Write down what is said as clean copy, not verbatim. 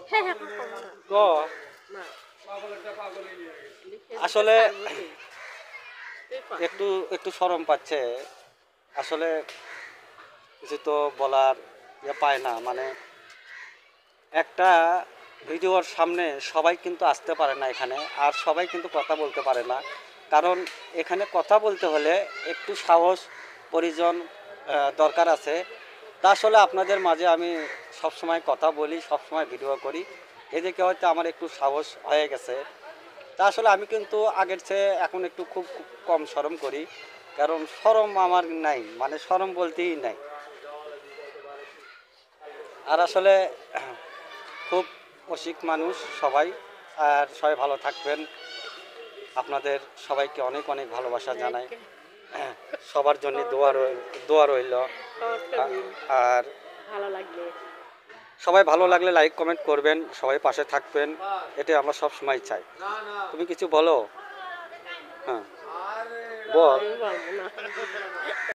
হ্যাঁ হ্যাঁ ক আসলে একটু একটু শরম পাচ্ছে আসলে কিছু তো বলার পায় না মানে একটা ভিডিওর সামনে সবাই কিন্তু আসতে পারে না এখানে আর সবাই কিন্তু কথা বলতে পারে না কারণ এখানে কথা বলতে হলে একটু সাহস প্রয়োজন দরকার আছে তা আসলে আপনাদের মাঝে আমি সবসময় কথা বলি সবসময় ভিডিও করি এদিকে হয়তো আমার একটু সাহস হয়ে গেছে তা আসলে আমি কিন্তু আগের চেয়ে এখন একটু খুব কম শরম করি কারণ শরম আমার নাই মানে শরম বলতেই নাই আর আসলে খুব অসিক মানুষ সবাই আর সবাই ভালো থাকবেন আপনাদের সবাইকে অনেক অনেক ভালোবাসা জানাই সবার জন্য দোয়া রইল আর ভালো লাগলে সবাই ভালো লাগলে লাইক কমেন্ট করবেন সবাই পাশে থাকবেন এটাই আমরা সব সময় চাই তুমি কিছু বলো হ্যাঁ বল আমি বলবো না